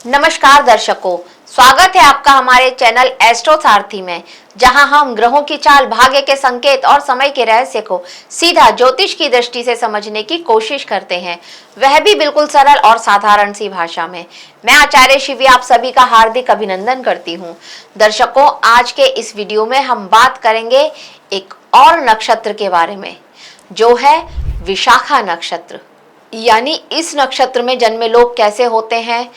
नमस्कार दर्शकों, स्वागत है आपका हमारे चैनल एस्ट्रो सारथी में, जहां हम ग्रहों की चाल, भाग्य के संकेत और समय के रहस्य को सीधा ज्योतिष की दृष्टि से समझने की कोशिश करते हैं, वह भी बिल्कुल सरल और साधारण सी भाषा में। मैं आचार्य शिवी आप सभी का हार्दिक अभिनंदन करती हूं। दर्शकों, आज के इस वीडियो में हम बात करेंगे एक और नक्षत्र के बारे में, जो है विशाखा नक्षत्र। यानी इस नक्षत्र में जन्मे लोग कैसे होते हैं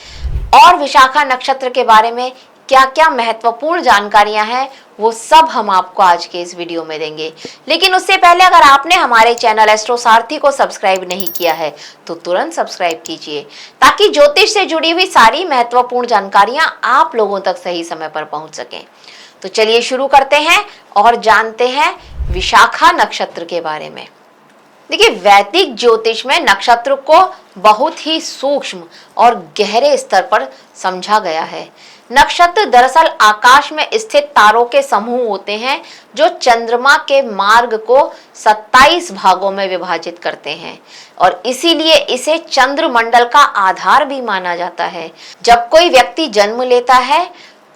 और विशाखा नक्षत्र के बारे में क्या क्या महत्वपूर्ण जानकारियां हैं, वो सब हम आपको आज के इस वीडियो में देंगे। लेकिन उससे पहले अगर आपने हमारे चैनल एस्ट्रो सारथी को सब्सक्राइब नहीं किया है तो तुरंत सब्सक्राइब कीजिए, ताकि ज्योतिष से जुड़ी हुई सारी महत्वपूर्ण जानकारियां आप लोगों तक सही समय पर पहुंच सकें। तो चलिए शुरू करते हैं और जानते हैं विशाखा नक्षत्र के बारे में। देखिए, वैदिक ज्योतिष में नक्षत्र को बहुत ही सूक्ष्म और गहरे स्तर पर समझा गया है। नक्षत्र दरअसल आकाश में स्थित तारों के समूह होते हैं, जो चंद्रमा के मार्ग को 27 भागों में विभाजित करते हैं, और इसीलिए इसे चंद्रमंडल का आधार भी माना जाता है। जब कोई व्यक्ति जन्म लेता है,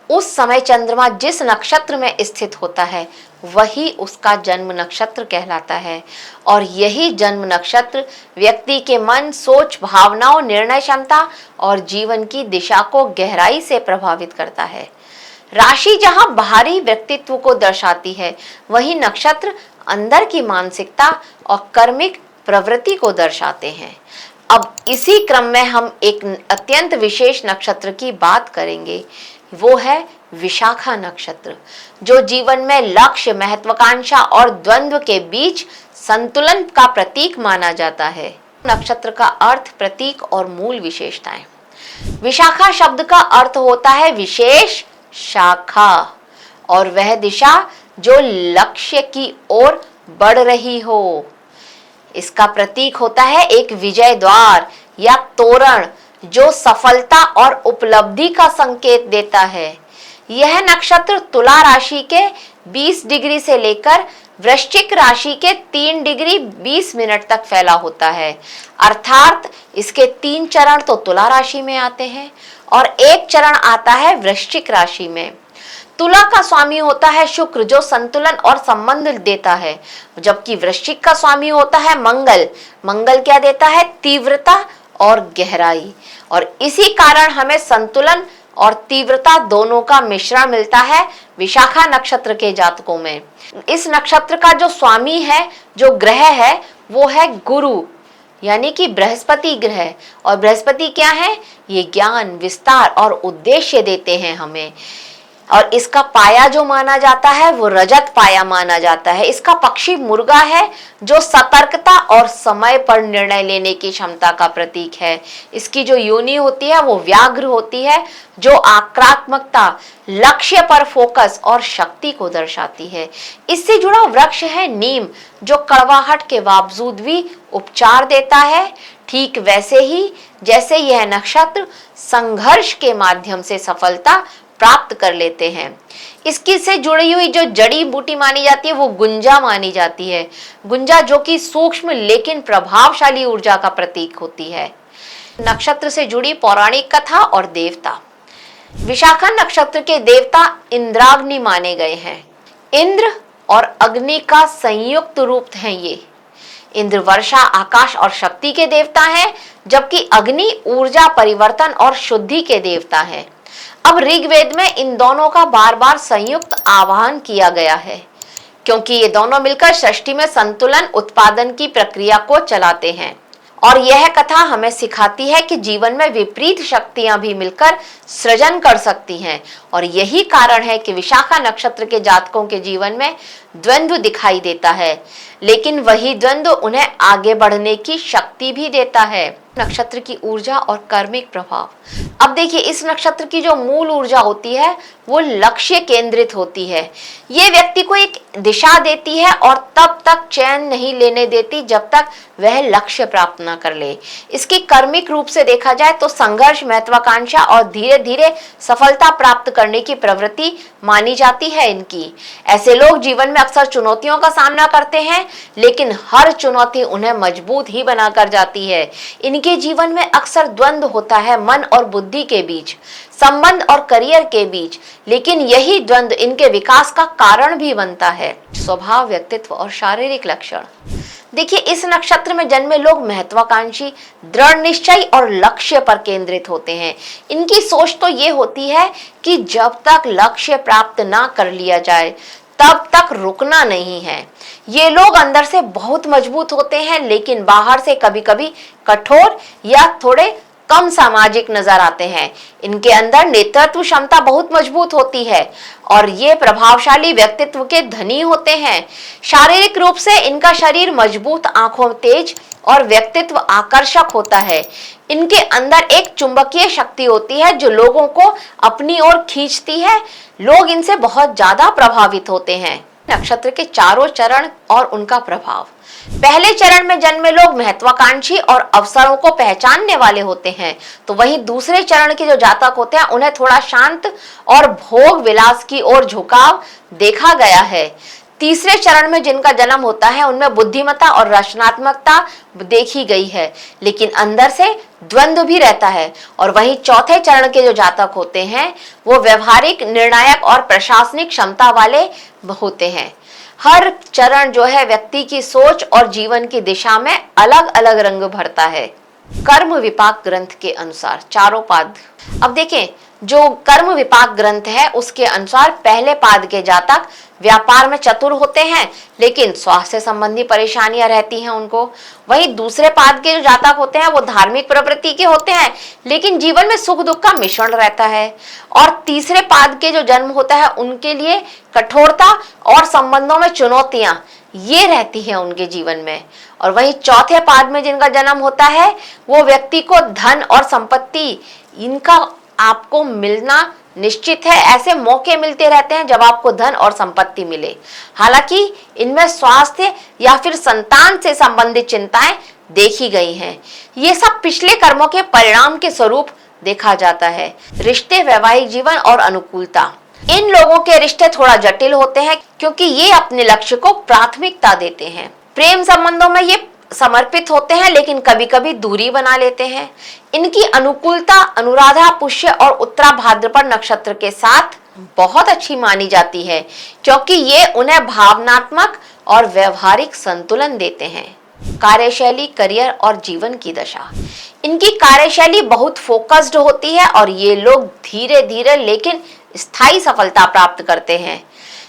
उस समय चंद्रमा जिस नक्षत्र में स्थित होता है वही उसका जन्म नक्षत्र कहलाता है, और यही जन्म नक्षत्र व्यक्ति के मन, सोच, भावनाओं, निर्णय क्षमता और जीवन की दिशा को गहराई से प्रभावित करता है। राशि जहां बाहरी व्यक्तित्व को दर्शाती है, वही नक्षत्र अंदर की मानसिकता और कर्मिक प्रवृत्ति को दर्शाते हैं। अब इसी क्रम में हम एक अत्यंत विशेष नक्षत्र की बात करेंगे, वो है विशाखा नक्षत्र, जो जीवन में लक्ष्य, महत्वाकांक्षा और द्वंद्व के बीच संतुलन का प्रतीक माना जाता है। नक्षत्र का अर्थ, प्रतीक और मूल विशेषताएं। विशाखा शब्द का अर्थ होता है विशेष शाखा, और वह दिशा जो लक्ष्य की ओर बढ़ रही हो। इसका प्रतीक होता है एक विजय द्वार या तोरण, जो सफलता और उपलब्धि का संकेत देता है। यह नक्षत्र तुला राशि के 20 डिग्री से लेकर वृश्चिक राशि के 3 डिग्री 20 मिनट तक फैला होता है। अर्थात इसके 3 चरण तो तुला राशि में आते हैं और एक चरण आता है वृश्चिक राशि में। तुला का स्वामी होता है शुक्र, जो संतुलन और संबंध देता है, जबकि वृश्चिक का स्वामी होता है मंगल। मंगल क्या देता है? तीव्रता और गहराई। और इसी कारण हमें संतुलन और तीव्रता दोनों का मिश्रण मिलता है विशाखा नक्षत्र के जातकों में। इस नक्षत्र का जो स्वामी है, जो ग्रह है, वो है गुरु, यानी कि बृहस्पति ग्रह। और बृहस्पति क्या है? ये ज्ञान, विस्तार और उद्देश्य देते हैं हमें। और इसका पाया जो माना जाता है वो रजत पाया माना जाता है। इसका पक्षी मुर्गा है, जो सतर्कता और समय पर निर्णय लेने की क्षमता का प्रतीक है। इसकी जो योनि होती है वो व्याघ्र होती है, जो आक्रामकता, लक्ष्य पर फोकस और शक्ति को दर्शाती है। इससे जुड़ा वृक्ष है नीम, जो कड़वाहट के बावजूद भी उपचार देता है। ठीक वैसे ही जैसे यह नक्षत्र संघर्ष के माध्यम से सफलता प्राप्त कर लेते हैं। इसकी से जुड़ी हुई जो जड़ी बूटी मानी जाती है वो गुंजा मानी जाती है। गुंजा जो कि सूक्ष्म लेकिन प्रभावशाली ऊर्जा का प्रतीक होती है। नक्षत्र से जुड़ी पौराणिक कथा और देवता। विशाखा नक्षत्र के देवता इंद्राग्नि माने गए हैं। इंद्र और अग्नि का संयुक्त रूप है ये। इंद्र वर्षा, आकाश और शक्ति के देवता हैं, जबकि अग्नि ऊर्जा, परिवर्तन और शुद्धि के देवता हैं। अब ऋग्वेद में इन दोनों का बार बार संयुक्त आवाहन किया गया है, क्योंकि ये दोनों मिलकर सृष्टि में संतुलन, उत्पादन की प्रक्रिया को चलाते हैं। और यह कथा हमें सिखाती है कि जीवन में विपरीत शक्तियां भी मिलकर सृजन कर सकती हैं। और यही कारण है कि विशाखा नक्षत्र के जातकों के जीवन में द्वंद्व दिखाई देता है, लेकिन वही द्वंद्व उन्हें आगे बढ़ने की शक्ति भी देता है। नक्षत्र की ऊर्जा और कर्मिक प्रभाव। अब देखिए, इस नक्षत्र की जो मूल ऊर्जा होती है वो लक्ष्य केंद्रित होती है। ये व्यक्ति को एक दिशा देती है और तब तक चैन नहीं लेने देती जब तक वह लक्ष्य प्राप्त न कर ले। इसकी कर्मिक रूप से देखा जाए तो संघर्ष, महत्वाकांक्षा और धीरे धीरे सफलता प्राप्त करने की प्रवृत्ति मानी जाती है इनकी। ऐसे लोग जीवन में अक्सर चुनौतियों का सामना करते हैं, लेकिन हर चुनौती उन्हें मजबूत ही बनाकर जाती है। इनके जीवन में अक्सर द्वंद्व होता है मन और बुद्धि बुद्धि के बीच, संबंध और करियर के बीच, लेकिन यही द्वंद्व इनके विकास का कारण भी बनता है। स्वभाव, व्यक्तित्व और शारीरिक लक्षण। देखिए, इस नक्षत्र में जन्मे लोग महत्वाकांक्षी, दृढ़ निश्चयी और लक्ष्य पर केंद्रित होते हैं। इनकी सोच तो ये होती है कि जब तक लक्ष्य प्राप्त ना कर लिया जाए तब तक रुकना नहीं है। ये लोग अंदर से बहुत मजबूत होते हैं, लेकिन बाहर से कभी कभी कठोर या थोड़े कम सामाजिक नजर आते हैं। इनके अंदर नेतृत्व क्षमता बहुत मजबूत होती है और ये प्रभावशाली व्यक्तित्व के धनी होते हैं। शारीरिक रूप से इनका शरीर मजबूत, आंखों तेज और व्यक्तित्व आकर्षक होता है। इनके अंदर एक चुंबकीय शक्ति होती है जो लोगों को अपनी ओर खींचती है। लोग इनसे बहुत ज्यादा प्रभावित होते हैं। नक्षत्र के चारों चरण और उनका प्रभाव। पहले चरण में जन्मे लोग महत्वाकांक्षी और अवसरों को पहचानने वाले होते हैं, तो वहीं दूसरे चरण के जो जातक होते हैं उन्हें थोड़ा शांत और भोग विलास की ओर झुकाव देखा गया है। तीसरे चरण में जिनका जन्म होता है उनमें बुद्धिमत्ता और रचनात्मकता देखी गई है, लेकिन अंदर से द्वंद्व भी रहता है। और वहीं चौथे चरण के जो जातक होते हैं वो व्यवहारिक, निर्णायक और प्रशासनिक क्षमता वाले होते हैं। हर चरण जो है व्यक्ति की सोच और जीवन की दिशा में अलग अलग रंग भरता है। कर्म विपाक ग्रंथ के अनुसार चारों पाद। अब देखें, जो कर्म विपाक ग्रंथ है उसके अनुसार पहले पाद के जातक व्यापार में चतुर होते हैं, लेकिन स्वास्थ्य संबंधी परेशानियां रहती हैं उनको। वहीं दूसरे पाद के जो जातक होते हैं वो धार्मिक प्रवृत्ति के होते हैं, लेकिन जीवन में सुख दुख का मिश्रण रहता है। और तीसरे पाद के जो जन्म होता है उनके लिए कठोरता और संबंधों में चुनौतियां ये रहती हैं उनके जीवन में। और वहीं चौथे पाद में जिनका जन्म होता है वो व्यक्ति को धन और संपत्ति इनका आपको मिलना निश्चित है। ऐसे मौके मिलते रहते हैं जब आपको धन और संपत्ति मिले। हालांकि इनमें स्वास्थ्य या फिर संतान से संबंधित चिंताएं देखी गई हैं। ये सब पिछले कर्मों के परिणाम के स्वरूप देखा जाता है। रिश्ते, वैवाहिक जीवन और अनुकूलता। इन लोगों के रिश्ते थोड़ा जटिल होते हैं क्योंकि ये अपने लक्ष्य को प्राथमिकता देते हैं। प्रेम संबंधों में ये समर्पित होते हैं, लेकिन कभी कभी दूरी बना लेते हैं। इनकी अनुकूलता अनुराधा, पुष्य और उत्तरा भाद्रपद नक्षत्र के साथ बहुत अच्छी मानी जाती है, क्योंकि ये उन्हें भावनात्मक और व्यवहारिक संतुलन देते हैं। कार्यशैली, करियर और जीवन की दशा। इनकी कार्यशैली बहुत फोकस्ड होती है और ये लोग धीरे धीरे लेकिन स्थायी सफलता प्राप्त करते हैं।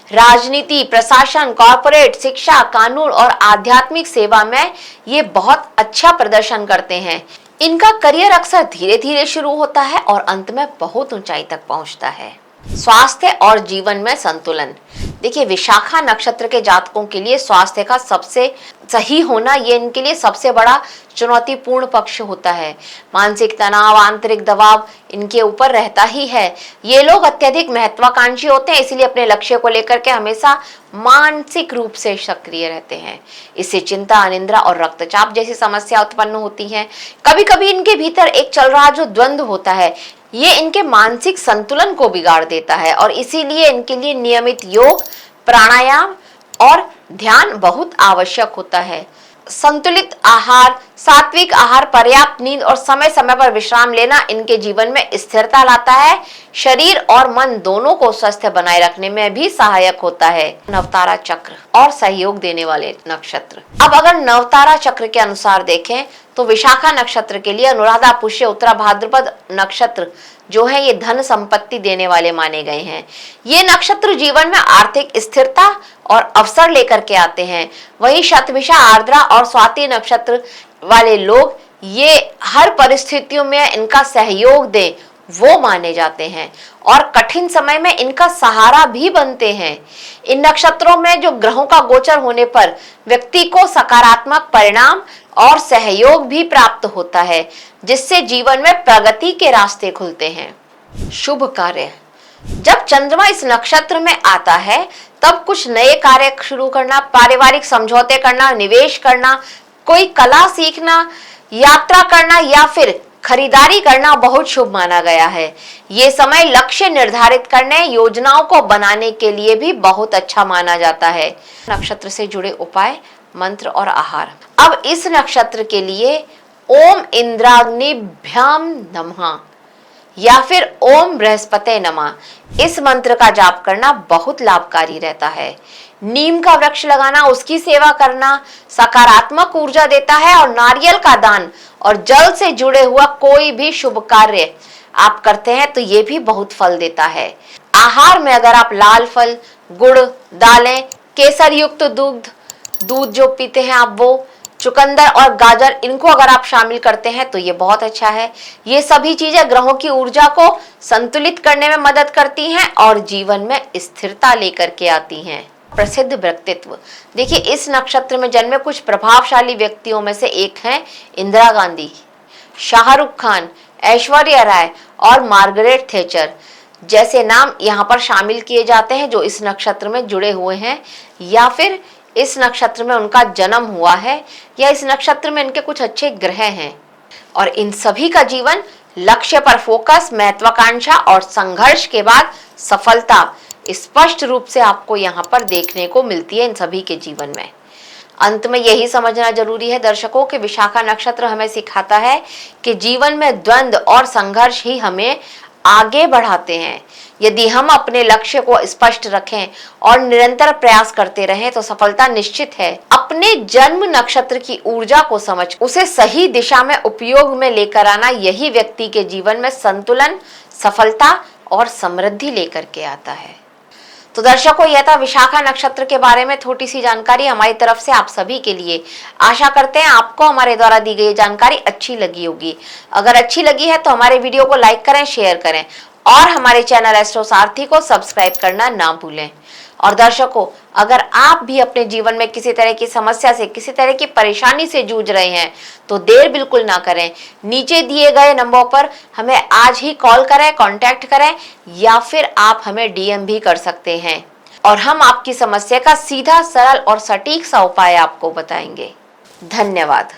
राजनीति, प्रशासन, कॉर्पोरेट, शिक्षा, कानून और आध्यात्मिक सेवा में ये बहुत अच्छा प्रदर्शन करते हैं। इनका करियर अक्सर धीरे धीरे शुरू होता है और अंत में बहुत ऊंचाई तक पहुंचता है। स्वास्थ्य और जीवन में संतुलन। देखिए, विशाखा नक्षत्र के जातकों के लिए स्वास्थ्य का सबसे सही होना ये इनके लिए सबसे बड़ा चुनौतीपूर्ण पक्ष होता है। मानसिक तनाव, आंतरिक दबाव इनके ऊपर रहता ही है। ये लोग अत्यधिक महत्वाकांक्षी होते हैं, इसलिए अपने लक्ष्य को लेकर के हमेशा मानसिक रूप से सक्रिय रहते हैं। इससे चिंता, अनिद्रा और रक्तचाप जैसी समस्या उत्पन्न होती हैं। कभी कभी इनके भीतर एक चल रहा जो द्वंद्व होता है ये इनके मानसिक संतुलन को बिगाड़ देता है और इसीलिए इनके लिए नियमित योग, प्राणायाम और ध्यान बहुत आवश्यक होता है। संतुलित आहार, सात्विक आहार, पर्याप्त नींद और समय समय पर विश्राम लेना इनके जीवन में स्थिरता लाता है। शरीर और मन दोनों को स्वस्थ बनाए रखने में भी सहायक होता है। नवतारा चक्र और सहयोग देने वाले नक्षत्र। अब अगर नवतारा चक्र के अनुसार देखें तो विशाखा नक्षत्र के लिए अनुराधा, पुष्य, उत्तरा भाद्रपद नक्षत्र जो है ये धन संपत्ति देने वाले माने गए हैं। ये नक्षत्र जीवन में आर्थिक स्थिरता और अवसर लेकर के आते हैं। वहीं शतभिषा, आर्द्रा और स्वाति नक्षत्र वाले लोग ये हर परिस्थितियों में इनका सहयोग दें वो माने जाते हैं और कठिन समय में इनका सहारा भी बनते हैं। इन नक्षत्रों में जो ग्रहों का गोचर होने पर व्यक्ति को सकारात्मक परिणाम और सहयोग भी प्राप्त होता है, जिससे जीवन में प्रगति के रास्ते खुलते हैं। शुभ कार्य। जब चंद्रमा इस नक्षत्र में आता है तब कुछ नए कार्य शुरू करना, पारिवारिक समझौते करना, निवेश करना, कोई कला सीखना, यात्रा करना या फिर खरीदारी करना बहुत शुभ माना गया है। ये समय लक्ष्य निर्धारित करने, योजनाओं को बनाने के लिए भी बहुत अच्छा माना जाता है। नक्षत्र से जुड़े उपाय, मंत्र और आहार। अब इस नक्षत्र के लिए ओम इंद्राग्निभ्याम नमः या फिर ओम बृहस्पति नमः इस मंत्र का जाप करना बहुत लाभकारी रहता है। नीम का वृक्ष लगाना, उसकी सेवा करना सकारात्मक ऊर्जा देता है। और नारियल का दान और जल से जुड़े हुआ कोई भी शुभ कार्य आप करते हैं तो ये भी बहुत फल देता है। आहार में अगर आप लाल फल, गुड़, दालें, केसर युक्त दूध जो पीते हैं आप, वो चुकंदर और गाजर, इनको अगर आप शामिल करते हैं तो ये बहुत अच्छा है। ये सभी चीजें ग्रहों की ऊर्जा को संतुलित करने में मदद करती हैं और जीवन में स्थिरता लेकर के आती हैं। प्रसिद्ध व्यक्तित्व, देखिए इस नक्षत्र में जन्मे कुछ प्रभावशाली व्यक्तियों में से एक हैं इंदिरा गांधी, शाहरुख खान, ऐश्वर्या राय और मार्गरेट थैचर जैसे नाम यहाँ पर शामिल किए जाते हैं जो इस नक्षत्र में जुड़े हुए हैं या फिर इस नक्षत्र में उनका जन्म हुआ है या इस नक्षत्र में इनके कुछ अच्छे ग्रह हैं। और इन सभी का जीवन लक्ष्य पर फोकस, महत्वाकांक्षा और संघर्ष के बाद सफलता स्पष्ट रूप से आपको यहाँ पर देखने को मिलती है इन सभी के जीवन में। अंत में यही समझना जरूरी है दर्शकों कि विशाखा नक्षत्र हमें सिखाता है कि जीवन में द्वंद्व और संघर्ष ही हमें आगे बढ़ाते हैं। यदि हम अपने लक्ष्य को स्पष्ट रखें और निरंतर प्रयास करते रहें तो सफलता निश्चित है। अपने जन्म नक्षत्र की ऊर्जा को समझ उसे सही दिशा में उपयोग में लेकर आना, यही व्यक्ति के जीवन में संतुलन, सफलता और समृद्धि लेकर के आता है। तो दर्शकों, यह था विशाखा नक्षत्र के बारे में थोड़ी सी जानकारी हमारी तरफ से आप सभी के लिए। आशा करते हैं आपको हमारे द्वारा दी गई जानकारी अच्छी लगी होगी। अगर अच्छी लगी है तो हमारे वीडियो को लाइक करें, शेयर करें और हमारे चैनल एस्ट्रो सारथी को सब्सक्राइब करना ना भूलें। और दर्शकों, अगर आप भी अपने जीवन में किसी तरह की समस्या से, किसी तरह की परेशानी से जूझ रहे हैं तो देर बिल्कुल ना करें। नीचे दिए गए नंबर पर हमें आज ही कॉल करें, कांटेक्ट करें या फिर आप हमें डीएम भी कर सकते हैं और हम आपकी समस्या का सीधा, सरल और सटीक सा उपाय आपको बताएंगे। धन्यवाद।